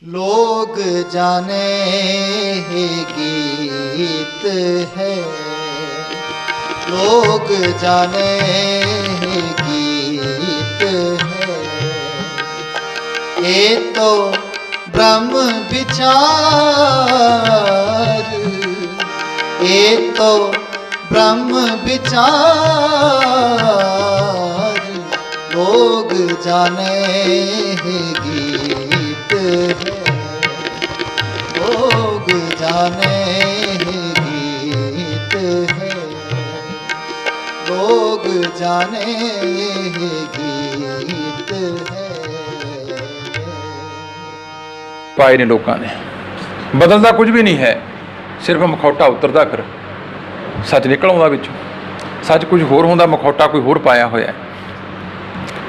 लोग जाने ही गीत है, लोग जाने ही गीत है। ये तो ब्रह्म विचार, ये तो ब्रह्म विचार। लोग जाने ही गीत है, लोग जाने ही गीत है, लोग जाने ही गीत है। पाए ने लोगों ने बदलता कुछ भी नहीं है, सिर्फ मखौटा उतरदा फिर सच निकल आउंदा विचों। सच कुछ होर होंदा, मखौटा कोई होर पाया होया है।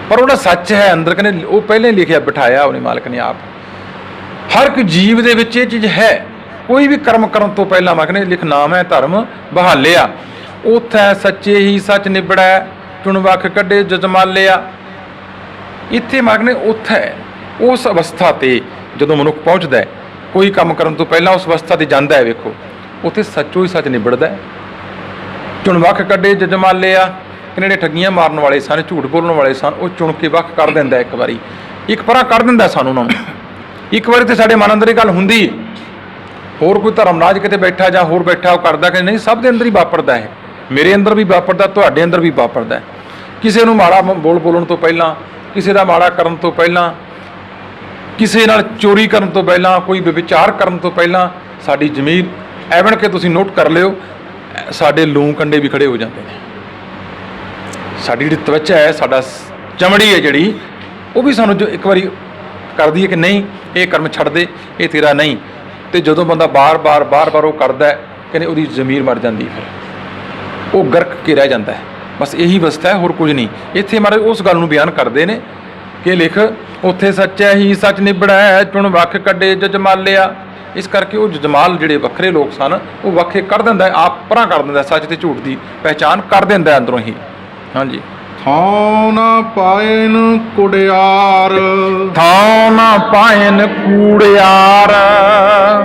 पर वो सच है अंदर कने वो पहले लिखिया बिठाया अपने मालक ने आप। हर एक जीव दे विच ये चीज़ है। कोई भी कर्म करन तो पहला मालक ने लिख नाम है धर्म बहालिया, उथै सच्चे ही सच निबड़ै, चुन वख कढे जजमालिया। इत्थे मालक ने उथै उस अवस्था ते ਜਦੋਂ ਮਨੁੱਖ ਪਹੁੰਚਦਾ ਹੈ, ਕੋਈ ਕੰਮ ਕਰਨ ਤੋਂ ਪਹਿਲਾਂ ਉਸ ਅਵਸਥਾ 'ਤੇ ਜਾਂਦਾ ਹੈ, ਵੇਖੋ ਉੱਥੇ ਸੱਚੋ ਹੀ ਸੱਚ ਨਿਬੜਦਾ ਹੈ। ਚੁਣ ਵੱਖ ਕੱਢੇ ਜਜਮਾਲਿਆ, ਕਿਹੜੇ ਠੱਗੀਆਂ ਮਾਰਨ ਵਾਲੇ ਸਨ, ਝੂਠ ਬੋਲਣ ਵਾਲੇ ਸਨ, ਉਹ ਚੁਣ ਕੇ ਵੱਖ ਕਰ ਦਿੰਦਾ ਇੱਕ ਵਾਰੀ, ਇੱਕ ਪਰਾਂ ਕੱਢ ਦਿੰਦਾ ਸਾਨੂੰ ਉਹਨਾਂ ਨੂੰ। ਇੱਕ ਵਾਰੀ ਤੇ ਸਾਡੇ ਮਨ ਅੰਦਰ ਇਹ ਗੱਲ ਹੁੰਦੀ ਹੈ। ਹੋਰ ਕੋਈ ਧਰਮਰਾਜ ਕਿਤੇ ਬੈਠਾ ਜਾਂ ਹੋਰ ਬੈਠਾ ਉਹ ਕਰਦਾ ਕਿ ਨਹੀਂ, ਸਭ ਦੇ ਅੰਦਰ ਹੀ ਵਾਪਰਦਾ ਹੈ। ਮੇਰੇ ਅੰਦਰ ਵੀ ਵਾਪਰਦਾ, ਤੁਹਾਡੇ ਅੰਦਰ ਵੀ ਵਾਪਰਦਾ ਹੈ। ਕਿਸੇ ਨੂੰ ਮਾੜਾ ਬੋਲਣ ਤੋਂ ਪਹਿਲਾਂ, ਕਿਸੇ ਦਾ ਮਾੜਾ ਕਰਨ ਤੋਂ ਪਹਿਲਾਂ, ਕਿਸੇ ਨਾਲ ਚੋਰੀ ਕਰਨ ਤੋਂ ਪਹਿਲਾਂ, ਕੋਈ ਵਿਚਾਰ ਕਰਨ ਤੋਂ ਪਹਿਲਾਂ ਸਾਡੀ ਜ਼ਮੀਰ ਐਵਨ ਕਿ ਤੁਸੀਂ ਨੋਟ ਕਰ ਲਿਓ, ਸਾਡੇ ਲੂੰ ਕੰਡੇ ਵੀ ਖੜੇ ਹੋ ਜਾਂਦੇ ਨੇ। ਸਾਡੀ ਜਿਹੜੀ ਤਵੱਚਾ ਹੈ, ਸਾਡਾ ਚਮੜੀ ਹੈ ਜਿਹੜੀ, ਉਹ ਵੀ ਸਾਨੂੰ ਜੋ ਇੱਕ ਵਾਰੀ ਕਰਦੀ ਹੈ ਕਿ ਨਹੀਂ ਇਹ ਕਰਮ ਛੱਡ ਦੇ, ਇਹ ਤੇਰਾ ਨਹੀਂ। ਅਤੇ ਜਦੋਂ ਬੰਦਾ ਬਾਰ-ਬਾਰ ਉਹ ਕਰਦਾ ਕਹਿੰਦੇ ਉਹਦੀ ਜ਼ਮੀਰ ਮਰ ਜਾਂਦੀ, ਫਿਰ ਉਹ ਗਰਕ ਕੇ ਰਹਿ ਜਾਂਦਾ ਹੈ। ਬਸ ਇਹੀ ਅਵਸਥਾ ਹੈ, ਹੋਰ ਕੁਝ ਨਹੀਂ। ਇੱਥੇ ਮਹਾਰਾਜ ਉਸ ਗੱਲ ਨੂੰ ਬਿਆਨ ਕਰਦੇ ਨੇ ਕਿ ਲਿਖ ਉੱਥੇ ਸੱਚਾ ਹੀ ਸੱਚ ਨਿਬੜੈ, ਚੁਣ ਵੱਖ ਕੱਢੇ ਜਜਮਾਲਿਆ। ਇਸ ਕਰਕੇ ਉਹ ਜਜਮਾਲ ਜਿਹੜੇ ਵੱਖਰੇ ਲੋਕ ਸਨ ਉਹ ਵੱਖੇ ਕਰ ਦਿੰਦਾ, ਆਪ ਪਰਾਂ ਕਰ ਦਿੰਦਾ, ਸੱਚ ਤੇ ਝੂਠ ਦੀ ਪਹਿਚਾਣ ਕਰ ਦਿੰਦਾ ਅੰਦਰੋਂ ਹੀ। ਹਾਂਜੀ। ਥਾਉ ਨਾ ਪਾਇਨ ਕੁੜਿਆਰ, ਥਾਉ ਨਾ ਪਾਇਨ ਕੂੜਿਆਰ,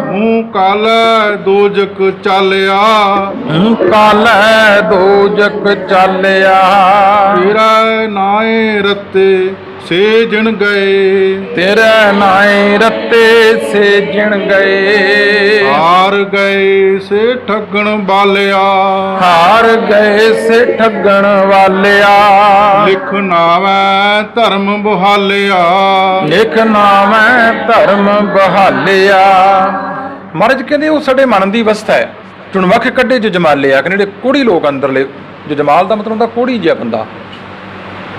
ਮੂੰਹ ਕਾਲੈ ਦੋਜਕ ਚਾਲਿਆ, ਮੂੰਹ ਕਾਲੈ ਦੋਜਕ ਚਾਲਿਆ। ਤੇਰਾ ਨਾਏ ਰਤੇ ਸੇਜਣ ਗਏ, ਤੇਰੇ ਨਾਏ ਰੱਤੇ ਸੇਜਣ ਗਏ। ਹਾਰ ਗਏ ਸੇ ਠੱਗਣ ਵਾਲਿਆ, ਹਾਰ ਗਏ ਸੇ ਠੱਗਣ ਵਾਲਿਆ। ਲਿਖ ਨਾਵੈ ਧਰਮ ਬਹਾਲਿਆ, ਲਿਖ ਨਾਮੈ ਧਰਮ ਬਹਾਲਿਆ। ਮਹਾਰਾਜ ਕਹਿੰਦੇ ਉਹ ਸਾਡੇ ਮਨ ਦੀ ਅਵਸਥਾ ਹੈ। ਚੁਣ ਵੱਖ ਕੱਢੇ ਜਜਮਾਲਿਆ, ਕਿ ਜਿਹੜੇ ਕੋੜੀ ਲੋਕ ਅੰਦਰਲੇ, ਜਜਮਾਲ ਦਾ ਮਤਲਬ ਹੁੰਦਾ ਕੋੜੀ ਜਿਹਾ ਬੰਦਾ,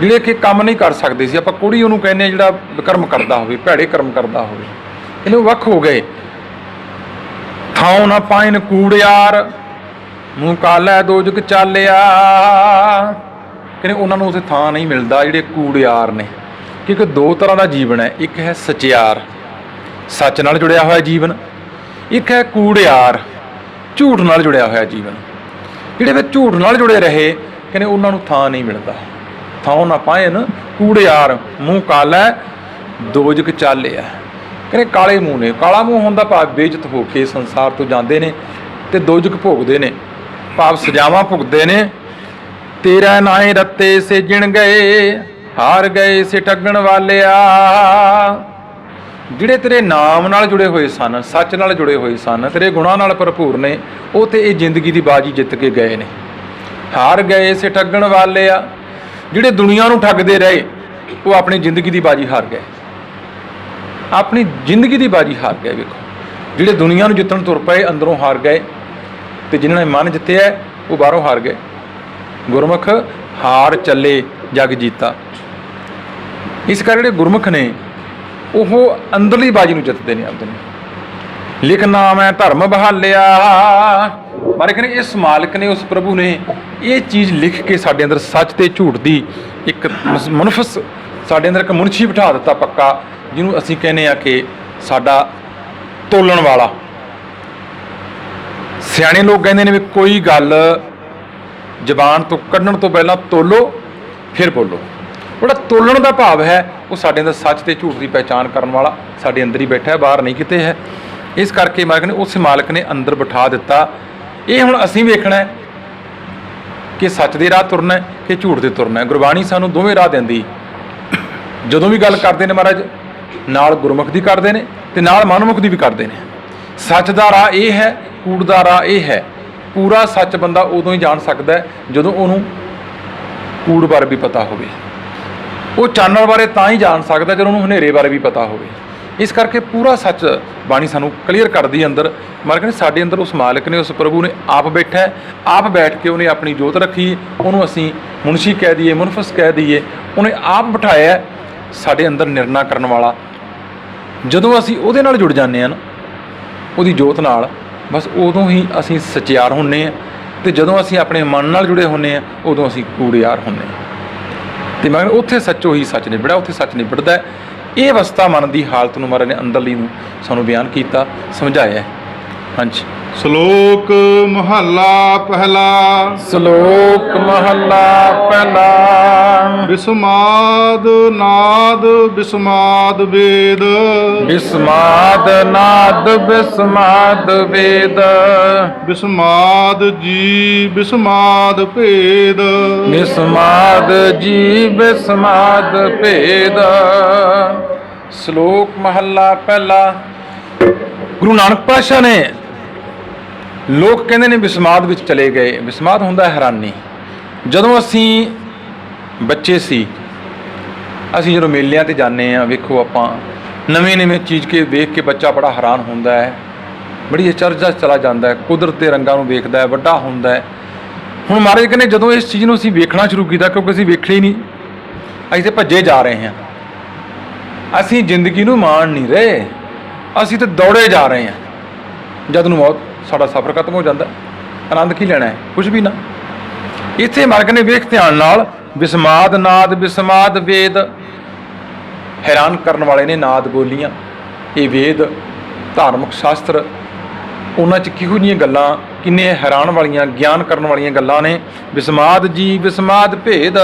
ਜਿਹੜੇ ਕਿ ਕੰਮ ਨਹੀਂ ਕਰ ਸਕਦੇ ਸੀ। ਆਪਾਂ ਕੁੜੀ ਉਹਨੂੰ ਕਹਿੰਦੇ ਹਾਂ ਜਿਹੜਾ ਵਿਕਰਮ ਕਰਦਾ ਹੋਵੇ, ਭੈੜੇ ਕਰਮ ਕਰਦਾ ਹੋਵੇ। ਇਹਨੂੰ ਵੱਖ ਹੋ ਗਏ। ਥਾਉ ਨਾ ਪਾਇਨ ਕੂੜਿਆਰ, ਮੂੰਹ ਕਾਲੈ ਦੋਜਕ ਚਾਲਿਆ। ਕਹਿੰਦੇ ਉਹਨਾਂ ਨੂੰ ਉੱਥੇ ਥਾਂ ਨਹੀਂ ਮਿਲਦਾ ਜਿਹੜੇ ਕੂੜਿਆਰ ਨੇ। ਕਿਉਂਕਿ ਦੋ ਤਰ੍ਹਾਂ ਦਾ ਜੀਵਨ ਹੈ, ਇੱਕ ਹੈ ਸਚਿਆਰ, ਸੱਚ ਨਾਲ ਜੁੜਿਆ ਹੋਇਆ ਜੀਵਨ, ਇੱਕ ਹੈ ਕੂੜਿਆਰ, ਝੂਠ ਨਾਲ ਜੁੜਿਆ ਹੋਇਆ ਜੀਵਨ। ਜਿਹੜੇ ਵਿੱਚ ਝੂਠ ਨਾਲ ਜੁੜੇ ਰਹੇ ਕਹਿੰਦੇ ਉਹਨਾਂ ਨੂੰ ਥਾਂ ਨਹੀਂ ਮਿਲਦਾ। ਥਾਉ ਨਾ ਪਾਇਨ ਕੂੜਿਆਰ, ਮੂੰਹ ਕਾਲੈ ਦੋਜਕ ਚਾਲਿਆ। ਕਹਿੰਦੇ ਕਾਲੇ ਮੂੰਹ ਨੇ। ਕਾਲਾ ਮੂੰਹ ਹੁੰਦਾ ਭਾਵ ਬੇਇੱਜ਼ਤ ਹੋ ਕੇ ਸੰਸਾਰ ਤੋਂ ਜਾਂਦੇ ਨੇ ਅਤੇ ਦੋਜਕ ਭੋਗਦੇ ਨੇ, ਭਾਵ ਸਜ਼ਾਵਾਂ ਭੁਗਤਦੇ ਨੇ। ਤੇਰਾ ਨਾਏ ਰੱਤੇ ਸੇਜਣ ਗਏ, ਹਾਰ ਗਏ ਸੇ ਠੱਗਣ ਵਾਲਿਆ। ਜਿਹੜੇ ਤੇਰੇ ਨਾਮ ਨਾਲ ਜੁੜੇ ਹੋਏ ਸਨ, ਸੱਚ ਨਾਲ ਜੁੜੇ ਹੋਏ ਸਨ, ਤੇਰੇ ਗੁਣਾਂ ਨਾਲ ਭਰਪੂਰ ਨੇ, ਉਹ ਤੇ ਇਹ ਜ਼ਿੰਦਗੀ ਦੀ ਬਾਜੀ ਜਿੱਤ ਕੇ ਗਏ ਨੇ। ਹਾਰ ਗਏ ਸੇ ਠੱਗਣ ਵਾਲਿਆ। ਜਿਹੜੇ ਦੁਨੀਆ ਨੂੰ ਠੱਗਦੇ ਰਹੇ ਉਹ ਆਪਣੀ ਜ਼ਿੰਦਗੀ ਦੀ ਬਾਜੀ ਹਾਰ ਗਏ, ਆਪਣੀ ਜ਼ਿੰਦਗੀ ਦੀ ਬਾਜੀ ਹਾਰ ਗਏ। ਵੇਖੋ ਜਿਹੜੇ ਦੁਨੀਆ ਨੂੰ ਜਿੱਤਣ ਤੁਰ ਪਏ ਅੰਦਰੋਂ ਹਾਰ ਗਏ, ਅਤੇ ਜਿਨ੍ਹਾਂ ਨੇ ਮਨ ਜਿੱਤਿਆ ਉਹ ਬਾਹਰੋਂ ਹਾਰ ਗਏ। ਗੁਰਮੁਖ ਹਾਰ ਚੱਲੇ ਜਗ ਜੀਤਾ। ਇਸ ਕਰਕੇ ਜਿਹੜੇ ਗੁਰਮੁਖ ਨੇ ਉਹ ਅੰਦਰਲੀ ਬਾਜੀ ਨੂੰ ਜਿੱਤਦੇ ਨੇ ਆਪਦੇ ਨੂੰ। ਲਿਖ ਨਾਮ ਹੈ ਧਰਮ ਬਹਾਲਿਆ। ਮਾਰੇ ਕਹਿੰਦੇ ਇਸ ਮਾਲਕ ਨੇ, ਉਸ ਪ੍ਰਭੂ ਨੇ ਇਹ ਚੀਜ਼ ਲਿਖ ਕੇ ਸਾਡੇ ਅੰਦਰ ਸੱਚ ਤੇ ਝੂਠ ਦੀ ਇੱਕ ਮਨਫਸ, ਸਾਡੇ ਅੰਦਰ ਇੱਕ ਮੁਨਸ਼ੀ ਬਿਠਾ ਦਿੱਤਾ ਪੱਕਾ, ਜਿਹਨੂੰ ਅਸੀਂ ਕਹਿੰਦੇ ਆ ਕਿ ਸਾਡਾ ਤੋਲਣ ਵਾਲਾ। ਸਿਆਣੇ ਲੋਕ ਕਹਿੰਦੇ ਨੇ ਵੀ ਕੋਈ ਗੱਲ ਜ਼ਬਾਨ ਤੋਂ ਕੱਢਣ ਤੋਂ ਪਹਿਲਾਂ ਤੋਲੋ ਫਿਰ ਬੋਲੋ। ਉਹਦਾ ਤੋਲਣ ਦਾ ਭਾਵ ਹੈ ਉਹ ਸਾਡੇ ਅੰਦਰ ਸੱਚ ਤੇ ਝੂਠ ਦੀ ਪਹਿਚਾਣ ਕਰਨ ਵਾਲਾ ਸਾਡੇ ਅੰਦਰ ਹੀ ਬੈਠਾ ਹੈ, ਬਾਹਰ ਨਹੀਂ ਕਿਤੇ ਹੈ। ਇਸ ਕਰਕੇ ਮਾਲਕ ਨੇ ਉਸ ਮਾਲਕ ਨੇ ਅੰਦਰ ਬਿਠਾ ਦਿੱਤਾ। ਇਹ ਹੁਣ ਅਸੀਂ ਵੇਖਣਾ ਹੈ ਕਿ ਸੱਚ ਦੇ ਰਾਹ ਤੁਰਨਾ ਹੈ ਕਿ ਝੂਠ ਦੇ ਤੁਰਨਾ ਹੈ। ਗੁਰਬਾਣੀ ਸਾਨੂੰ ਦੋਵੇਂ ਰਾਹ ਦਿੰਦੀ। ਜਦੋਂ ਵੀ ਗੱਲ ਕਰਦੇ ਨੇ ਮਹਾਰਾਜ, ਨਾਲ ਗੁਰਮੁਖ ਦੀ ਕਰਦੇ ਨੇ ਤੇ ਨਾਲ ਮਨਮੁਖ ਦੀ ਵੀ ਕਰਦੇ ਨੇ। ਸੱਚ ਦਾ ਰਾਹ ਇਹ ਹੈ, ਕੂੜ ਦਾ ਰਾਹ ਇਹ ਹੈ। ਪੂਰਾ ਸੱਚ ਬੰਦਾ ਉਦੋਂ ਹੀ ਜਾਣ ਸਕਦਾ ਹੈ ਜਦੋਂ ਉਹਨੂੰ ਕੂੜ ਬਾਰੇ ਵੀ ਪਤਾ ਹੋਵੇ। ਉਹ ਚਾਨਣ ਬਾਰੇ ਤਾਂ ਹੀ ਜਾਣ ਸਕਦਾ ਜਦੋਂ ਉਹਨੂੰ ਹਨੇਰੇ ਬਾਰੇ ਵੀ ਪਤਾ ਹੋਵੇ। ਇਸ ਕਰਕੇ ਪੂਰਾ ਸੱਚ ਬਾਣੀ ਸਾਨੂੰ ਕਲੀਅਰ ਕਰਦੀ ਹੈ ਅੰਦਰ। ਮਾਲਕ ਨੇ ਸਾਡੇ ਅੰਦਰ ਉਸ ਮਾਲਕ ਨੇ, ਉਸ ਪ੍ਰਭੂ ਨੇ ਆਪ ਬੈਠਾ ਹੈ, ਆਪ ਬੈਠ ਕੇ ਉਹਨੇ ਆਪਣੀ ਜੋਤ ਰੱਖੀ। ਉਹਨੂੰ ਅਸੀਂ ਮੁਨਸ਼ੀ ਕਹਿ ਦਈਏ, ਮੁਨਫਸ ਕਹਿ ਦਈਏ, ਉਹਨੇ ਆਪ ਬਿਠਾਇਆ ਸਾਡੇ ਅੰਦਰ ਨਿਰਣਾ ਕਰਨ ਵਾਲਾ। ਜਦੋਂ ਅਸੀਂ ਉਹਦੇ ਨਾਲ ਜੁੜ ਜਾਂਦੇ ਹਾਂ ਨਾ, ਉਹਦੀ ਜੋਤ ਨਾਲ, ਬਸ ਉਦੋਂ ਹੀ ਅਸੀਂ ਸਚਿਆਰ ਹੁੰਦੇ ਹਾਂ। ਅਤੇ ਜਦੋਂ ਅਸੀਂ ਆਪਣੇ ਮਨ ਨਾਲ ਜੁੜੇ ਹੁੰਦੇ ਹਾਂ, ਉਦੋਂ ਅਸੀਂ ਕੂੜਿਆਰ ਹੁੰਦੇ ਹਾਂ। ਅਤੇ ਮਗਰ ਉੱਥੇ ਸੱਚੋ ਹੀ ਸੱਚ ਨਿਬੜਿਆ, ਉੱਥੇ ਸੱਚ ਨਿਬੜਦਾ। ਇਹ ਅਵਸਥਾ ਮਨ ਦੀ ਹਾਲਤ ਨੂੰ ਮਹਾਰਾਜ ਨੇ ਅੰਦਰਲੀ ਨੂੰ ਸਾਨੂੰ ਬਿਆਨ ਕੀਤਾ, ਸਮਝਾਇਆ। ਹਾਂਜੀ। ਸ਼ਲੋਕ ਮਹੱਲਾ ਪਹਿਲਾ। ਸ਼ਲੋਕ ਮਹੱਲਾ ਪਹਿਲਾ। ਬਿਸਮਾਦ ਨਾਦ ਬਿਸਮਾਦ ਵੇਦ। ਬਿਸਮਾਦ ਨਾਦ ਬਿਸਮਾਦ ਵੇਦ। ਬਿਸਮਾਦ ਜੀ ਬਿਸਮਾਦ ਭੇਦ। ਬਿਸਮਾਦ ਜੀ ਬਿਸਮਾਦ ਭੇਦ। ਸ਼ਲੋਕ ਮਹੱਲਾ ਪਹਿਲਾ। ਗੁਰੂ ਨਾਨਕ ਪਾਤਸ਼ਾਹ ਨੇ, ਲੋਕ ਕਹਿੰਦੇ ਨੇ ਬਿਸਮਾਦ ਵਿੱਚ ਚਲੇ ਗਏ। ਬਿਸਮਾਦ ਹੁੰਦਾ ਹੈਰਾਨੀ। ਜਦੋਂ ਅਸੀਂ ਬੱਚੇ ਸੀ, ਅਸੀਂ ਜਦੋਂ ਮੇਲਿਆਂ 'ਤੇ ਜਾਂਦੇ ਹਾਂ, ਵੇਖੋ ਆਪਾਂ ਨਵੇਂ ਚੀਜ਼ ਕੇ ਵੇਖ ਕੇ ਬੱਚਾ ਬੜਾ ਹੈਰਾਨ ਹੁੰਦਾ ਹੈ, ਬੜੀ ਅਚਰਜ ਚਲਾ ਜਾਂਦਾ ਹੈ, ਕੁਦਰਤ ਦੇ ਰੰਗਾਂ ਨੂੰ ਵੇਖਦਾ ਹੈ, ਵੱਡਾ ਹੁੰਦਾ ਹੈ। ਹੁਣ ਮਹਾਰਾਜ ਕਹਿੰਦੇ ਜਦੋਂ ਇਸ ਚੀਜ਼ ਨੂੰ ਅਸੀਂ ਵੇਖਣਾ ਸ਼ੁਰੂ ਕੀਤਾ, ਕਿਉਂਕਿ ਅਸੀਂ ਵੇਖਿਆ ਹੀ ਨਹੀਂ, ਅਸੀਂ ਤਾਂ ਭੱਜੇ ਜਾ ਰਹੇ ਹਾਂ, ਅਸੀਂ ਜ਼ਿੰਦਗੀ ਨੂੰ ਮਾਣ ਨਹੀਂ ਰਹੇ, ਅਸੀਂ ਤਾਂ ਦੌੜੇ ਜਾ ਰਹੇ ਹਾਂ। ਜਦ ਨੂੰ ਮੌਤ ਸਾਡਾ ਸਫ਼ਰ ਖਤਮ ਹੋ ਜਾਂਦਾ, ਆਨੰਦ ਕੀ ਲੈਣਾ ਹੈ? ਕੁਝ ਵੀ ਨਾ। ਇੱਥੇ ਮਾਲਕ ਨੇ ਵੇਖ ਧਿਆਨ ਨਾਲ, ਬਿਸਮਾਦ ਨਾਦ ਬਿਸਮਾਦ ਵੇਦ। ਹੈਰਾਨ ਕਰਨ ਵਾਲੇ ਨੇ ਨਾਦ ਬੋਲੀਆਂ। ਇਹ ਵੇਦ, ਧਾਰਮਿਕ ਸ਼ਾਸਤਰ, ਉਹਨਾਂ 'ਚ ਕਿਹੋ ਜਿਹੀਆਂ ਗੱਲਾਂ, ਕਿੰਨੇ ਹੈਰਾਨ ਵਾਲੀਆਂ, ਗਿਆਨ ਕਰਨ ਵਾਲੀਆਂ ਗੱਲਾਂ ਨੇ। ਬਿਸਮਾਦ ਜੀ ਬਿਸਮਾਦ ਭੇਦ।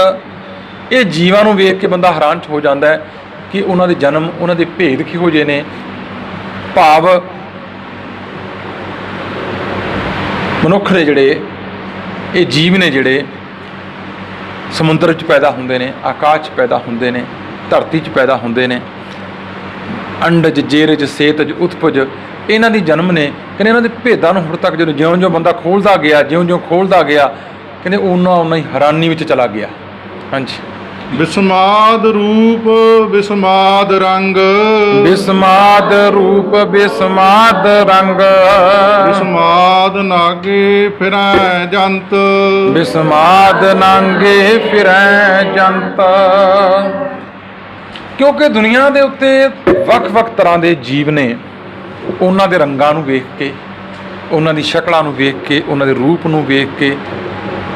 ਇਹ ਜੀਵਾਂ ਨੂੰ ਵੇਖ ਕੇ ਬੰਦਾ ਹੈਰਾਨ ਹੋ ਜਾਂਦਾ ਹੈ ਕਿ ਉਹਨਾਂ ਦੇ ਜਨਮ, ਉਹਨਾਂ ਦੇ ਭੇਦ ਕਿਹੋ ਜਿਹੇ ਨੇ। ਭਾਵ ਮਨੁੱਖ ਦੇ ਜਿਹੜੇ ਇਹ ਜੀਵ ਨੇ, ਜਿਹੜੇ ਸਮੁੰਦਰ 'ਚ ਪੈਦਾ ਹੁੰਦੇ ਨੇ, ਆਕਾਸ਼ 'ਚ ਪੈਦਾ ਹੁੰਦੇ ਨੇ, ਧਰਤੀ 'ਚ ਪੈਦਾ ਹੁੰਦੇ ਨੇ, ਅੰਡਜ ਜੇਰਜ ਸੇਤਜ ਉਤਪਜ, ਇਹਨਾਂ ਦੀ ਜਨਮ ਨੇ। ਕਹਿੰਦੇ ਇਹਨਾਂ ਦੇ ਭੇਦਾਂ ਨੂੰ ਹੁਣ ਤੱਕ ਜਦੋਂ ਜਿਉਂ-ਜਿਉਂ ਬੰਦਾ ਖੋਲ੍ਹਦਾ ਗਿਆ, ਜਿਉਂ-ਜਿਉਂ ਖੋਲ੍ਹਦਾ ਗਿਆ, ਕਹਿੰਦੇ ਓਨਾ ਹੀ ਹੈਰਾਨੀ ਵਿੱਚ ਚਲਾ ਗਿਆ। ਹਾਂਜੀ। ਬਿਸਮਾਦ ਰੂਪ ਬਿਸਮਾਦ ਰੰਗ। ਬਿਸਮਾਦ ਰੂਪ ਬਿਸਮਾਦ ਰੰਗ। ਬਿਸਮਾਦ ਨਾਗੇ ਫਿਰੈ ਜੰਤ। ਬਿਸਮਾਦ ਨਾਂਗੇ ਫਿਰੈ ਜੰਤ। ਕਿਉਂਕਿ ਦੁਨੀਆ ਦੇ ਉੱਤੇ ਵੱਖ-ਵੱਖ ਤਰ੍ਹਾਂ ਦੇ ਜੀਵ ਨੇ। ਉਹਨਾਂ ਦੇ ਰੰਗਾਂ ਨੂੰ ਵੇਖ ਕੇ, ਉਹਨਾਂ ਦੀ ਸ਼ਕਲਾਂ ਨੂੰ ਵੇਖ ਕੇ, ਉਹਨਾਂ ਦੇ ਰੂਪ ਨੂੰ ਵੇਖ ਕੇ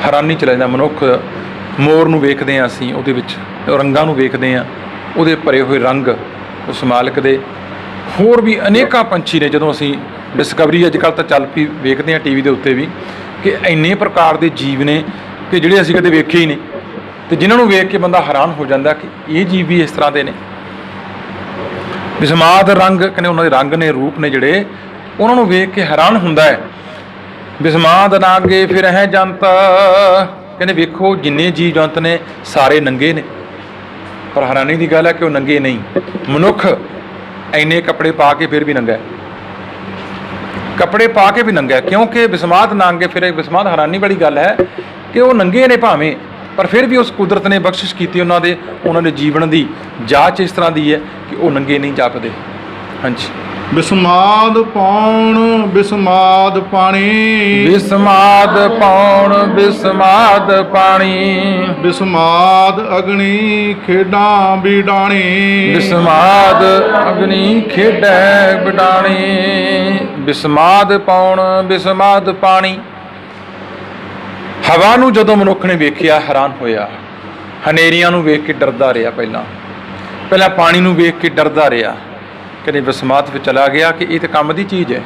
ਹੈਰਾਨੀ ਚ ਲੈ ਜਾਂਦਾ ਮਨੁੱਖ। ਮੋਰ ਨੂੰ ਵੇਖਦੇ ਹਾਂ ਅਸੀਂ, ਉਹਦੇ ਵਿੱਚ ਰੰਗਾਂ ਨੂੰ ਵੇਖਦੇ ਹਾਂ, ਉਹਦੇ ਭਰੇ ਹੋਏ ਰੰਗ ਉਸ ਮਾਲਕ ਦੇ। ਹੋਰ ਵੀ ਅਨੇਕਾਂ ਪੰਛੀ ਨੇ। ਜਦੋਂ ਅਸੀਂ ਡਿਸਕਵਰੀ ਅੱਜ ਕੱਲ੍ਹ ਤਾਂ ਚੱਲ ਪਈ, ਵੇਖਦੇ ਹਾਂ ਟੀਵੀ ਦੇ ਉੱਤੇ ਵੀ, ਕਿ ਇੰਨੇ ਪ੍ਰਕਾਰ ਦੇ ਜੀਵ ਨੇ ਕਿ ਜਿਹੜੇ ਅਸੀਂ ਕਦੇ ਵੇਖੇ ਹੀ ਨਹੀਂ, ਅਤੇ ਜਿਨ੍ਹਾਂ ਨੂੰ ਵੇਖ ਕੇ ਬੰਦਾ ਹੈਰਾਨ ਹੋ ਜਾਂਦਾ ਕਿ ਇਹ ਜੀਵ ਵੀ ਇਸ ਤਰ੍ਹਾਂ ਦੇ ਨੇ। ਬਿਸਮਾਦ ਰੰਗ, ਕਹਿੰਦੇ ਉਹਨਾਂ ਦੇ ਰੰਗ ਨੇ, ਰੂਪ ਨੇ ਜਿਹੜੇ, ਉਹਨਾਂ ਨੂੰ ਵੇਖ ਕੇ ਹੈਰਾਨ ਹੁੰਦਾ ਹੈ। ਬਿਸਮਾਦ ਨਾਗੇ ਫਿਰੈ ਜੰਤ। ਕਹਿੰਦੇ ਵੇਖੋ ਜਿੰਨੇ ਜੀਵ ਜੰਤ ਨੇ ਸਾਰੇ ਨੰਗੇ ਨੇ, ਪਰ ਹੈਰਾਨੀ ਦੀ ਗੱਲ ਹੈ ਕਿ ਉਹ ਨੰਗੇ ਨਹੀਂ। ਮਨੁੱਖ ਇੰਨੇ ਕੱਪੜੇ ਪਾ ਕੇ ਫਿਰ ਵੀ ਨੰਗਾ ਹੈ, ਕੱਪੜੇ ਪਾ ਕੇ ਵੀ ਨੰਗਾ ਹੈ। ਕਿਉਂਕਿ ਬਿਸਮਾਦ ਨਾਗੇ ਫਿਰੈ। ਬਿਸਮਾਦ ਹੈਰਾਨੀ ਵਾਲੀ ਗੱਲ ਹੈ ਕਿ ਉਹ ਨੰਗੇ ਨੇ ਭਾਵੇਂ, ਪਰ ਫਿਰ ਵੀ ਉਸ ਕੁਦਰਤ ਨੇ ਬਖਸ਼ਿਸ਼ ਕੀਤੀ ਉਹਨਾਂ ਦੇ ਜੀਵਨ ਦੀ ਜਾਂਚ ਇਸ ਤਰ੍ਹਾਂ ਦੀ ਹੈ ਕਿ ਉਹ ਨੰਗੇ ਨਹੀਂ ਜਾਪਦੇ। ਹਾਂਜੀ। ਬਿਸਮਾਦ ਪੌਣ ਬਿਸਮਾਦ ਪਾਣੀ। ਬਿਸਮਾਦ ਪੌਣ ਬਿਸਮਾਦ ਪਾਣੀ। ਬਿਸਮਾਦ ਅਗਨੀ ਖੇਡਾਂ ਬਿਡਾਣੀ। ਬਿਸਮਾਦ ਅਗਨੀ ਖੇਡੈ ਬਿਡਾਣੀ। ਬਿਸਮਾਦ ਪੌਣ ਬਿਸਮਾਦ ਪਾਣੀ। ਹਵਾ ਨੂੰ ਜਦੋਂ ਮਨੁੱਖ ਨੇ ਵੇਖਿਆ ਹੈਰਾਨ ਹੋਇਆ। ਹਨੇਰੀਆਂ ਨੂੰ ਵੇਖ ਕੇ ਡਰਦਾ ਰਿਹਾ। ਪਹਿਲਾਂ ਪਾਣੀ ਨੂੰ ਵੇਖ ਕੇ ਡਰਦਾ ਰਿਹਾ। ਕਹਿੰਦੇ ਬਿਸਮਾਦ ਵਿੱਚ ਚਲਾ ਗਿਆ ਕਿ ਇਹ ਤਾਂ ਕੰਮ ਦੀ ਚੀਜ਼ ਹੈ।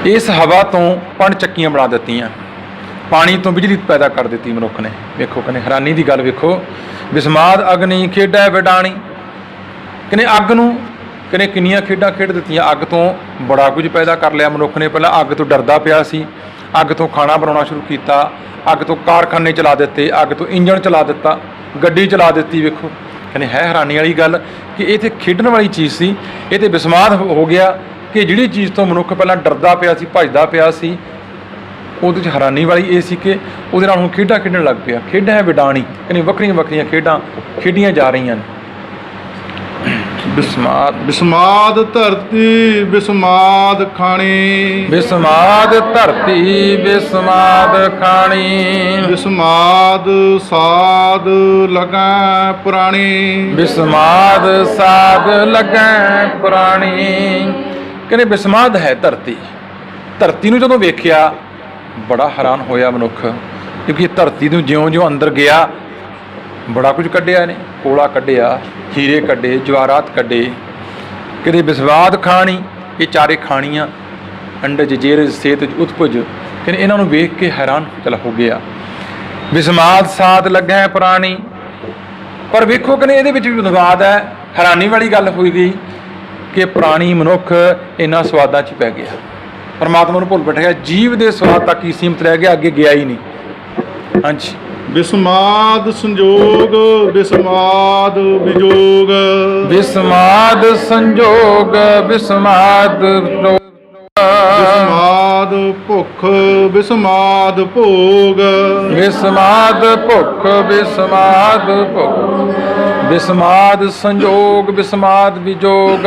ਇਸ ਹਵਾ ਤੋਂ ਪਣ ਚੱਕੀਆਂ ਬਣਾ ਦਿੱਤੀਆਂ। ਪਾਣੀ ਤੋਂ ਬਿਜਲੀ ਪੈਦਾ ਕਰ ਦਿੱਤੀ ਮਨੁੱਖ ਨੇ। ਵੇਖੋ ਕਹਿੰਦੇ ਹੈਰਾਨੀ ਦੀ ਗੱਲ ਵੇਖੋ, ਵਿਸਮਾਦ ਅਗਨੀ ਖੇਡੈ ਵਿਡਾਣੀ। ਕਹਿੰਦੇ ਅੱਗ ਨੂੰ ਕਹਿੰਦੇ ਕਿੰਨੀਆਂ ਖੇਡਾਂ ਖੇਡ ਦਿੱਤੀਆਂ। ਅੱਗ ਤੋਂ ਬੜਾ ਕੁਝ ਪੈਦਾ ਕਰ ਲਿਆ ਮਨੁੱਖ ਨੇ। ਪਹਿਲਾਂ ਅੱਗ ਤੋਂ ਡਰਦਾ ਪਿਆ ਸੀ, ਅੱਗ ਤੋਂ ਖਾਣਾ ਬਣਾਉਣਾ ਸ਼ੁਰੂ ਕੀਤਾ, ਅੱਗ ਤੋਂ ਕਾਰਖਾਨੇ ਚਲਾ ਦਿੱਤੇ, ਅੱਗ ਤੋਂ ਇੰਜਣ ਚਲਾ ਦਿੱਤਾ, ਗੱਡੀ ਚਲਾ ਦਿੱਤੀ। ਵੇਖੋ ਕਹਿੰਦੇ ਹੈ ਹੈਰਾਨੀ ਵਾਲੀ ਗੱਲ ਕਿ ਇਹ ਤਾਂ ਖੇਡਣ ਵਾਲੀ ਚੀਜ਼ ਸੀ, ਇਹ ਤਾਂ ਵਿਸਮਾਦ ਹੋ ਗਿਆ ਕਿ ਜਿਹੜੀ ਚੀਜ਼ ਤੋਂ ਮਨੁੱਖ ਪਹਿਲਾਂ ਡਰਦਾ ਪਿਆ ਸੀ, ਭੱਜਦਾ ਪਿਆ ਸੀ, ਉਹਦੇ 'ਚ ਹੈਰਾਨੀ ਵਾਲੀ ਇਹ ਸੀ ਕਿ ਉਹਦੇ ਨਾਲ ਹੁਣ ਖੇਡਾਂ ਖੇਡਣ ਲੱਗ ਪਿਆ। ਖੇਡਾਂ ਹੈ ਵਿਡਾਣੀ, ਕਹਿੰਦੇ ਵੱਖਰੀਆਂ ਵੱਖਰੀਆਂ ਖੇਡਾਂ ਖੇਡੀਆਂ ਜਾ ਰਹੀਆਂ ਨੇ। ਵਿਸਮਾਦ ਵਿਸਮਾਦ ਧਰਤੀ ਵਿਸਮਾਦ ਖਾਣੀ। ਵਿਸਮਾਦ ਧਰਤੀ ਵਿਸਮਾਦ ਖਾਣੀ। ਵਿਸਮਾਦ ਸਾਧ ਲਗੈ ਪੁਰਾਣੀ। ਵਿਸਮਾਦ ਸਾਧ ਲੱਗੈ ਪੁਰਾਣੀ। ਕਹਿੰਦੇ ਵਿਸਮਾਦ ਹੈ ਧਰਤੀ। ਧਰਤੀ ਨੂੰ ਜਦੋਂ ਵੇਖਿਆ ਬੜਾ ਹੈਰਾਨ ਹੋਇਆ ਮਨੁੱਖ, ਕਿਉਂਕਿ ਧਰਤੀ ਨੂੰ ਜਿਉਂ-ਜਿਉਂ ਅੰਦਰ ਗਿਆ ਬੜਾ ਕੁਝ ਕੱਢਿਆ ਇਹਨੇ। ਕੋਲਾ ਕੱਢਿਆ, ਹੀਰੇ ਕੱਢੇ, ਜਵਾਹਰਾਤ ਕੱਢੇ। ਕਹਿੰਦੇ ਵਿਸਵਾਦ ਖਾਣੀ, ਇਹ ਚਾਰੇ ਖਾਣੀਆਂ ਅੰਡਜ ਜੇਰਜ ਸੇਤਜ ਉਤਪਜ। ਕਹਿੰਦੇ ਇਹਨਾਂ ਨੂੰ ਵੇਖ ਕੇ ਹੈਰਾਨ ਚਲ ਹੋ ਗਿਆ। ਵਿਸਮਾਦ ਸਾਧ ਲੱਗੈ ਪੁਰਾਣੀ। ਪਰ ਵੇਖੋ ਕਹਿੰਦੇ ਇਹਦੇ ਵਿੱਚ ਵੀ ਵਿਵਾਦ ਹੈ। ਹੈਰਾਨੀ ਵਾਲੀ ਗੱਲ ਹੋਈ ਗਈ ਕਿ ਪੁਰਾਣੀ ਮਨੁੱਖ ਇਹਨਾਂ ਸਵਾਦਾਂ 'ਚ ਪੈ ਗਿਆ, ਪਰਮਾਤਮਾ ਨੂੰ ਭੁੱਲ ਬੈਠਿਆ, ਜੀਵ ਦੇ ਸਵਾਦ ਤੱਕ ਹੀ ਸੀਮਤ ਰਹਿ ਗਿਆ, ਅੱਗੇ ਗਿਆ ਹੀ ਨਹੀਂ। ਹਾਂਜੀ। ਵਿਸਮਾਦ ਸੰਜੋਗ ਵਿਸਮਾਦ ਵਿਜੋਗ। ਵਿਸਮਾਦ ਸੰਜੋਗ ਵਿਸਮਾਦ ਵਿਜੋਗ। ਵਿਸਮਾਦ ਭੁੱਖ ਵਿਸਮਾਦ ਭੋਗ। ਵਿਸਮਾਦ ਭੁੱਖ ਵਿਸਮਾਦ ਭੋਗ। ਵਿਸਮਾਦ ਸੰਜੋਗ ਵਿਸਮਾਦ ਵਿਜੋਗ।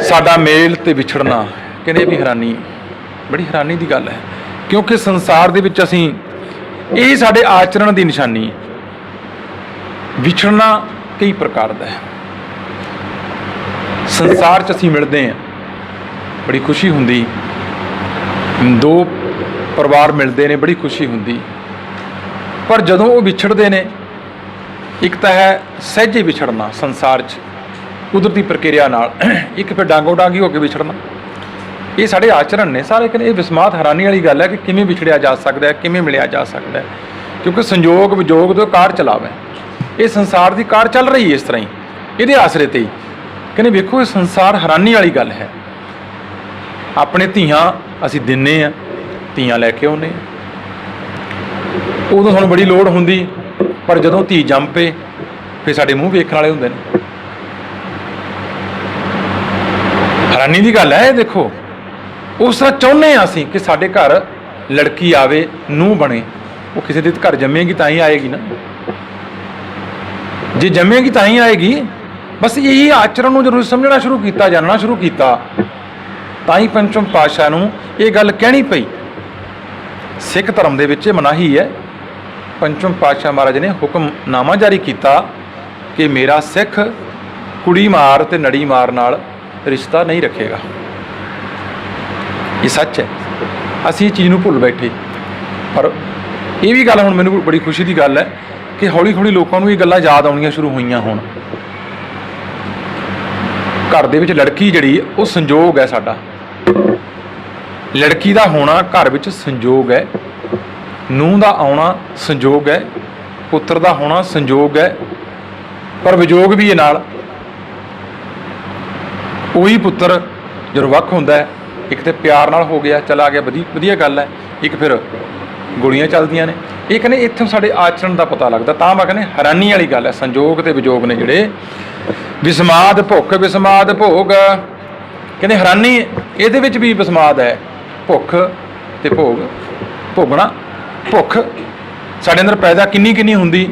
ਸਾਡਾ ਮੇਲ ਤੇ ਵਿਛੜਨਾ, ਕਹਿੰਦੇ ਵੀ ਹੈਰਾਨੀ, ਬੜੀ ਹੈਰਾਨੀ ਦੀ ਗੱਲ ਹੈ, ਕਿਉਂਕਿ ਸੰਸਾਰ ਦੇ ਵਿੱਚ ਅਸੀਂ ਇਹ ਸਾਡੇ ਆਚਰਣ ਦੀ ਨਿਸ਼ਾਨੀ ਹੈ। ਵਿਛੜਨਾ ਕਈ ਪ੍ਰਕਾਰ ਦਾ ਹੈ। ਸੰਸਾਰ 'ਚ ਅਸੀਂ ਮਿਲਦੇ ਹਾਂ, ਬੜੀ ਖੁਸ਼ੀ ਹੁੰਦੀ, ਦੋ ਪਰਿਵਾਰ ਮਿਲਦੇ ਨੇ, ਬੜੀ ਖੁਸ਼ੀ ਹੁੰਦੀ। ਪਰ ਜਦੋਂ ਉਹ ਵਿਛੜਦੇ ਨੇ, ਇੱਕ ਤਾਂ ਹੈ ਸਹਿਜੇ ਵਿਛੜਨਾ ਸੰਸਾਰ 'ਚ ਕੁਦਰਤੀ ਪ੍ਰਕਿਰਿਆ ਨਾਲ, ਇੱਕ ਫਿਰ ਡਾਂਗੋ ਡਾਂਗੀ ਹੋ ਕੇ ਵਿਛੜਨਾ। ਇਹ ਸਾਡੇ ਆਚਰਣ ਨੇ ਸਾਰੇ। ਕਹਿੰਦੇ ਇਹ ਵਿਸਮਾਦ ਹੈਰਾਨੀ ਵਾਲੀ ਗੱਲ ਹੈ ਕਿ ਕਿਵੇਂ ਵਿਛੜਿਆ ਜਾ ਸਕਦਾ ਹੈ, ਕਿਵੇਂ ਮਿਲਿਆ ਜਾ ਸਕਦਾ ਹੈ, ਕਿਉਂਕਿ ਸੰਜੋਗ ਵਿਜੋਗ ਤੋਂ ਕਾਰ ਚਲਾਵੇ। ਇਹ ਸੰਸਾਰ ਦੀ ਕਾਰ ਚੱਲ ਰਹੀ ਹੈ ਇਸ ਤਰ੍ਹਾਂ ਹੀ, ਇਹਦੇ ਆਸਰੇ ਤੇ ਹੀ। ਕਹਿੰਦੇ ਵੇਖੋ ਇਹ ਸੰਸਾਰ ਹੈਰਾਨੀ ਵਾਲੀ ਗੱਲ ਹੈ। ਆਪਣੇ ਧੀਆਂ ਅਸੀਂ ਦਿੰਦੇ ਹਾਂ, ਧੀਆਂ ਲੈ ਕੇ ਆਉਂਦੇ ਹਾਂ, ਉਦੋਂ ਸਾਨੂੰ ਬੜੀ ਲੋੜ ਹੁੰਦੀ, ਪਰ ਜਦੋਂ ਧੀ ਜੰਮ ਪਏ ਫਿਰ ਸਾਡੇ ਮੂੰਹ ਵੇਖਣ ਵਾਲੇ ਹੁੰਦੇ ਨੇ। ਹੈਰਾਨੀ ਦੀ ਗੱਲ ਹੈ ਇਹ। ਦੇਖੋ ਉਸ ਤਰ੍ਹਾਂ ਚਾਹੁੰਦੇ ਹਾਂ ਅਸੀਂ ਕਿ ਸਾਡੇ ਘਰ ਲੜਕੀ ਆਵੇ, ਨੂੰਹ ਬਣੇ। ਉਹ ਕਿਸੇ ਦੇ ਘਰ ਜੰਮੇਗੀ ਤਾਂ ਹੀ ਆਏਗੀ ਨਾ, ਜੇ ਜੰਮੇਗੀ ਤਾਂ ਹੀ ਆਏਗੀ। ਬਸ ਇਹੀ ਆਚਰਣ ਨੂੰ ਜਦੋਂ ਸਮਝਣਾ ਸ਼ੁਰੂ ਕੀਤਾ, ਜਾਣਨਾ ਸ਼ੁਰੂ ਕੀਤਾ, ਤਾਂ ਹੀ ਪੰਚਮ ਪਾਤਸ਼ਾਹ ਨੂੰ ਇਹ ਗੱਲ ਕਹਿਣੀ ਪਈ। ਸਿੱਖ ਧਰਮ ਦੇ ਵਿੱਚ ਮਨਾਹੀ ਹੈ। ਪੰਚਮ ਪਾਤਸ਼ਾਹ ਮਹਾਰਾਜ ਨੇ ਹੁਕਮਨਾਮਾ ਜਾਰੀ ਕੀਤਾ ਕਿ ਮੇਰਾ ਸਿੱਖ ਕੁੜੀ ਮਾਰ ਤੇ ਨੜੀ ਮਾਰ ਨਾਲ ਰਿਸ਼ਤਾ ਨਹੀਂ ਰੱਖੇਗਾ। ਇਹ ਸੱਚ ਹੈ। ਅਸੀਂ ਇਹ ਚੀਜ਼ ਨੂੰ ਭੁੱਲ ਬੈਠੇ। ਪਰ ਇਹ ਵੀ ਗੱਲ ਹੁਣ ਮੈਨੂੰ ਬੜੀ ਖੁਸ਼ੀ ਦੀ ਗੱਲ ਹੈ ਕਿ ਹੌਲੀ ਹੌਲੀ ਲੋਕਾਂ ਨੂੰ ਇਹ ਗੱਲਾਂ ਯਾਦ ਆਉਣੀਆਂ ਸ਼ੁਰੂ ਹੋਈਆਂ। ਹੁਣ ਘਰ ਦੇ ਵਿੱਚ ਲੜਕੀ ਜਿਹੜੀ ਉਹ ਸੰਜੋਗ ਹੈ ਸਾਡਾ। ਲੜਕੀ ਦਾ ਹੋਣਾ ਘਰ ਵਿੱਚ ਸੰਜੋਗ ਹੈ, ਨੂੰਹ ਦਾ ਆਉਣਾ ਸੰਜੋਗ ਹੈ, ਪੁੱਤਰ ਦਾ ਹੋਣਾ ਸੰਜੋਗ ਹੈ, ਪਰ ਵਿਜੋਗ ਵੀ ਇਹ ਨਾਲ। ਉਹੀ ਪੁੱਤਰ ਜਦੋਂ ਵੱਖ ਹੁੰਦਾ ਹੈ, ਇੱਕ ਤੇ ਪਿਆਰ ਨਾਲ ਹੋ ਗਿਆ, ਚਲਾ ਗਿਆ, ਵਧੀਆ ਗੱਲ ਹੈ, ਇੱਕ ਫਿਰ ਗੋਲੀਆਂ ਚੱਲਦੀਆਂ ਨੇ। ਇਹ ਕਹਿੰਦੇ ਇੱਥੋਂ ਸਾਡੇ ਆਚਰਣ ਦਾ ਪਤਾ ਲੱਗਦਾ। ਤਾਂ ਮੈਂ ਕਹਿੰਦੇ ਹੈਰਾਨੀ ਵਾਲੀ ਗੱਲ ਹੈ। ਸੰਜੋਗ ਤੇ ਵਿਜੋਗ ਨੇ ਜਿਹੜੇ। ਵਿਸਮਾਦ ਭੁੱਖ ਵਿਸਮਾਦ ਭੋਗ, ਕਹਿੰਦੇ ਹੈਰਾਨੀ ਇਹਦੇ ਵਿੱਚ ਵੀ ਵਿਸਮਾਦ ਹੈ। ਭੁੱਖ ਤੇ ਭੋਗ, ਭੋਗਣਾ। ਭੁੱਖ ਸਾਡੇ ਅੰਦਰ ਪੈਦਾ ਕਿੰਨੀ ਹੁੰਦੀ।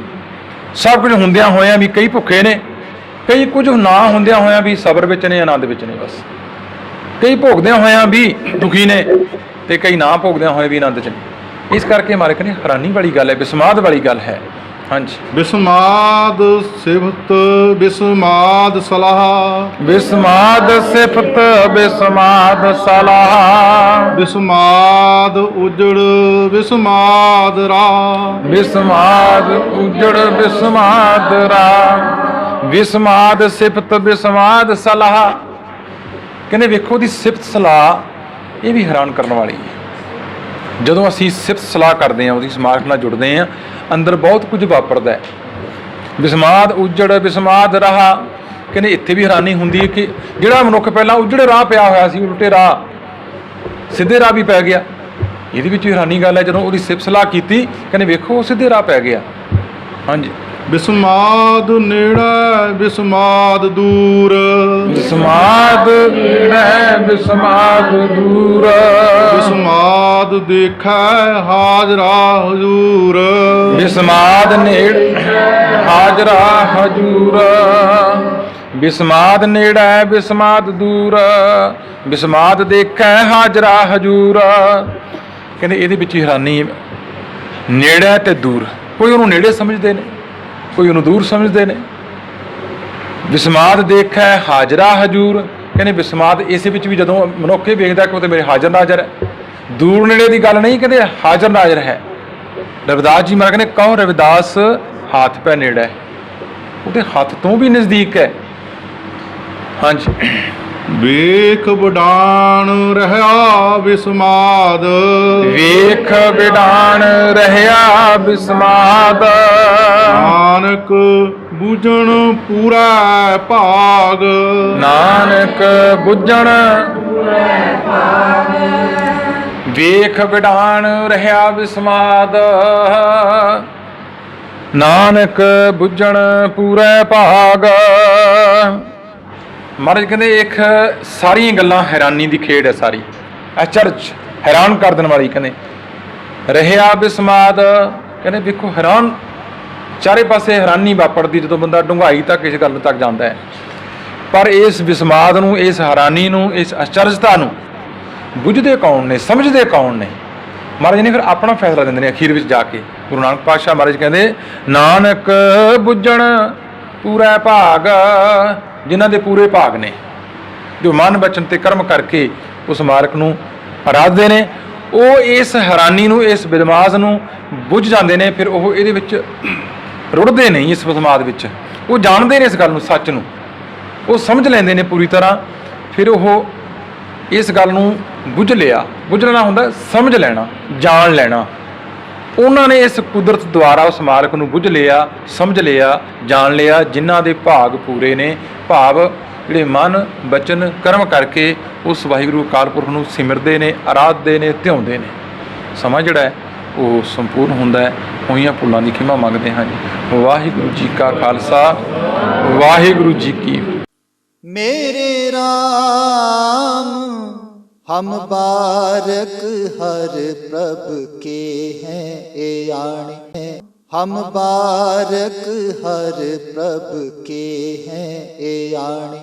ਸਭ ਕੁਝ ਹੁੰਦਿਆਂ ਹੋਇਆਂ ਵੀ ਕਈ ਭੁੱਖੇ ਨੇ, ਕਈ ਕੁਝ ਨਾ ਹੁੰਦਿਆਂ ਹੋਇਆਂ ਵੀ ਸਬਰ ਵਿੱਚ ਨੇ, ਆਨੰਦ ਵਿੱਚ ਨੇ। ਬਸ ਕਈ ਭੋਗਦਿਆਂ ਹੋਇਆਂ ਵੀ ਦੁਖੀ ਨੇ, ਤੇ ਕਈ ਨਾ ਭੋਗਦਿਆਂ ਹੋਏ ਵੀ ਆਨੰਦ 'ਚ ਨੇ। ਇਸ ਕਰਕੇ ਮਾਰੇ ਕਹਿੰਦੇ ਹੈਰਾਨੀ ਵਾਲੀ ਗੱਲ ਹੈ, ਵਿਸਮਾਦ ਵਾਲੀ ਗੱਲ ਹੈ। ਹਾਂਜੀ। ਵਿਸਮਾਦ ਸਿਫਤ ਵਿਸਮਾਦ ਸਲਾਹ। ਵਿਸਮਾਦ ਸਿਫਤ ਵਿਸਮਾਦ ਸਲਾਹ। ਵਿਸਮਾਦ ਉਜੜ ਵਿਸਮਾਦ ਰਾਹ। ਵਿਸਮਾਦ ਉਜੜ ਵਿਸਮਾਦ ਰਾਹ। ਵਿਸਮਾਦ ਸਿਫਤ ਵਿਸਮਾਦ ਸਲਾਹ। ਕਹਿੰਦੇ ਵੇਖੋ ਦੀ ਸਿਫਤ ਸਲਾਹ ਇਹ ਵੀ ਹੈਰਾਨ ਕਰਨ ਵਾਲੀ ਹੈ। ਜਦੋਂ ਅਸੀਂ ਸਿਫਤ ਸਲਾਹ ਕਰਦੇ ਹਾਂ, ਉਹਦੀ ਸਮਾਰਕ ਨਾਲ ਜੁੜਦੇ ਹਾਂ, ਅੰਦਰ ਬਹੁਤ ਕੁਝ ਵਾਪਰਦਾ ਹੈ। ਵਿਸਮਾਦ ਉਜੜ ਵਿਸਮਾਦ ਰਹਾ, ਕਹਿੰਦੇ ਇੱਥੇ ਵੀ ਹੈਰਾਨੀ ਹੁੰਦੀ ਹੈ ਕਿ ਜਿਹੜਾ ਮਨੁੱਖ ਪਹਿਲਾਂ ਉਜੜੇ ਰਾਹ ਪਿਆ ਹੋਇਆ ਸੀ, ਉਲਟੇ ਰਾਹ ਸਿੱਧੇ ਰਾਹ ਵੀ ਪੈ ਗਿਆ। ਇਹਦੇ ਵਿੱਚ ਹੈਰਾਨੀ ਗੱਲ ਹੈ, ਜਦੋਂ ਉਹਦੀ ਸਿਫਤ ਸਲਾਹ ਕੀਤੀ, ਕਹਿੰਦੇ ਵੇਖੋ ਉਹ ਸਿੱਧੇ ਰਾਹ ਪੈ ਗਿਆ। ਹਾਂਜੀ, ਵਿਸਮਾਦ ਨੇੜਾ ਵਿਸਮਾਦ ਦੂਰ, ਵਿਸਮਾਦ ਨੇੜੇ ਵਿਸਮਾਦ ਦੂਰ, ਵਿਸਮਾਦ ਦੇਖੈ ਹਾਜ਼ਰਾ ਹਜ਼ੂਰ, ਵਿਸਮਾਦ ਨੇੜੇ ਹਾਜ਼ਰਾ ਹਜ਼ੂਰ, ਵਿਸਮਾਦ ਨੇੜੇ ਵਿਸਮਾਦ ਦੂਰ, ਵਿਸਮਾਦ ਦੇਖੈ ਹਾਜ਼ਰਾ ਹਜ਼ੂਰ। ਕਹਿੰਦੇ ਇਹਦੇ ਵਿੱਚ ਹੈਰਾਨੀ, ਨੇੜੇ ਤੇ ਦੂਰ, ਕੋਈ ਉਹਨੂੰ ਨੇੜੇ ਸਮਝਦੇ ਨੇ, ਕੋਈ ਉਹਨੂੰ ਦੂਰ ਸਮਝਦੇ ਨੇ। ਵਿਸਮਾਦ ਦੇਖੈ ਹਾਜ਼ਰਾ ਹਜ਼ੂਰ, ਕਹਿੰਦੇ ਵਿਸਮਾਦ ਇਸੇ ਵਿੱਚ ਵੀ ਜਦੋਂ ਮਨੁੱਖ ਇਹ ਵੇਖਦਾ ਕਿ ਉਹ ਤਾਂ ਮੇਰੇ ਹਾਜ਼ਰ ਨਾਜ਼ਰ ਹੈ, ਦੂਰ ਨੇੜੇ ਦੀ ਗੱਲ ਨਹੀਂ, ਕਹਿੰਦੇ ਹਾਜ਼ਰ ਨਾਜ਼ਰ ਹੈ। ਰਵਿਦਾਸ ਜੀ ਮਹਾਰਾਜ ਕਹਿੰਦੇ ਕਹੋ ਰਵਿਦਾਸ ਹੱਥ ਪੈ ਨੇੜਾ ਹੈ, ਉਹਦੇ ਹੱਥ ਤੋਂ ਵੀ ਨਜ਼ਦੀਕ ਹੈ। ਹਾਂਜੀ, ਵੇਖ ਵਡਾਣ ਰਹਾ ਵਿਸਮਾਦ, ਵੇਖ ਵਿਡਾਣ ਰਹਿਆ ਵਿਸਮਾਦ, ਨਾਨਕ ਬੂਝਣ ਪੂਰਾ ਭਾਗ, ਨਾਨਕ ਬੁੱਝਣ ਵੇਖ ਵਿਡਾਣ ਰਹਿਆ ਵਿਸਮਾਦ, ਨਾਨਕ ਬੁੱਝਣ ਪੂਰਾ ਭਾਗ। ਮਹਾਰਾਜ ਕਹਿੰਦੇ ਇੱਕ ਸਾਰੀਆਂ ਗੱਲਾਂ ਹੈਰਾਨੀ ਦੀ ਖੇਡ ਹੈ, ਸਾਰੀ ਅਚਰਜ ਹੈਰਾਨ ਕਰ ਦੇਣ ਵਾਲੀ। ਕਹਿੰਦੇ ਰਹਿਆ ਵਿਸਮਾਦ, ਕਹਿੰਦੇ ਵੇਖੋ ਹੈਰਾਨ, ਚਾਰੇ ਪਾਸੇ ਹੈਰਾਨੀ ਵਾਪਰਦੀ ਜਦੋਂ ਬੰਦਾ ਡੂੰਘਾਈ ਤੱਕ ਇਸ ਗੱਲ ਤੱਕ ਜਾਂਦਾ ਹੈ। ਪਰ ਇਸ ਵਿਸਮਾਦ ਨੂੰ, ਇਸ ਹੈਰਾਨੀ ਨੂੰ, ਇਸ ਅਚਰਜਤਾ ਨੂੰ ਬੁੱਝਦੇ ਕੌਣ ਨੇ, ਸਮਝਦੇ ਕੌਣ ਨੇ? ਮਹਾਰਾਜ ਨੇ ਫਿਰ ਆਪਣਾ ਫੈਸਲਾ ਦਿੰਦੇ ਨੇ ਅਖੀਰ ਵਿੱਚ ਜਾ ਕੇ। ਗੁਰੂ ਨਾਨਕ ਪਾਤਸ਼ਾਹ ਮਹਾਰਾਜ ਕਹਿੰਦੇ ਨਾਨਕ ਬੁੱਝਣ ਪੂਰਾ ਭਾਗ, ਜਿਨ੍ਹਾਂ ਦੇ ਪੂਰੇ ਭਾਗ ਨੇ, ਜੋ ਮਨ ਬਚਨ ਤੇ ਕਰਮ ਕਰਕੇ ਉਸ ਮਾਰਕ ਨੂੰ ਅਰਾਧਦੇ ਨੇ, ਉਹ ਇਸ ਹੈਰਾਨੀ ਨੂੰ, ਇਸ ਵਿਸਮਾਦ ਨੂੰ ਬੁੱਝ ਜਾਂਦੇ ਨੇ। ਫਿਰ ਉਹ ਇਹਦੇ ਵਿੱਚ ਰੁੜਦੇ ਨਹੀਂ, ਇਸ ਵਿਸਮਾਦ ਵਿੱਚ ਉਹ ਜਾਣਦੇ ਨੇ ਇਸ ਗੱਲ ਨੂੰ, ਸੱਚ ਨੂੰ ਉਹ ਸਮਝ ਲੈਂਦੇ ਨੇ ਪੂਰੀ ਤਰ੍ਹਾਂ। ਫਿਰ ਉਹ ਇਸ ਗੱਲ ਨੂੰ ਬੁੱਝ ਲਿਆ, ਬੁੱਝ ਲੈਣਾ ਹੁੰਦਾ ਸਮਝ ਲੈਣਾ, ਜਾਣ ਲੈਣਾ। ਉਹਨਾਂ ਨੇ ਇਸ ਕੁਦਰਤ ਦੁਆਰਾ ਉਸ ਮਾਲਕ ਨੂੰ ਬੁੱਝ ਲਿਆ, ਸਮਝ ਲਿਆ, ਜਾਣ ਲਿਆ, ਜਿਨ੍ਹਾਂ ਦੇ ਭਾਗ ਪੂਰੇ ਨੇ, ਭਾਵ ਜਿਹੜੇ ਮਨ ਬਚਨ ਕਰਮ ਕਰਕੇ ਉਸ ਵਾਹਿਗੁਰੂ ਅਕਾਲ ਪੁਰਖ ਨੂੰ ਸਿਮਰਦੇ ਨੇ, ਅਰਾਧਦੇ ਨੇ, ਧਿਆਉਂਦੇ ਨੇ। ਸਮਾਂ ਜਿਹੜਾ ਹੈ ਉਹ ਸੰਪੂਰਨ ਹੁੰਦਾ ਹੈ। ਹੋਈਆਂ ਭੁੱਲਾਂ ਦੀ ਖਿਮਾ ਮੰਗਦੇ ਹਾਂ ਜੀ। ਵਾਹਿਗੁਰੂ ਜੀ ਕਾ ਖਾਲਸਾ, ਵਾਹਿਗੁਰੂ ਜੀ ਕੀ। मेरे राम हम बारक हर प्रभ के हैं ए आणे, हम बारक हर प्रभ के हैं ए आणे।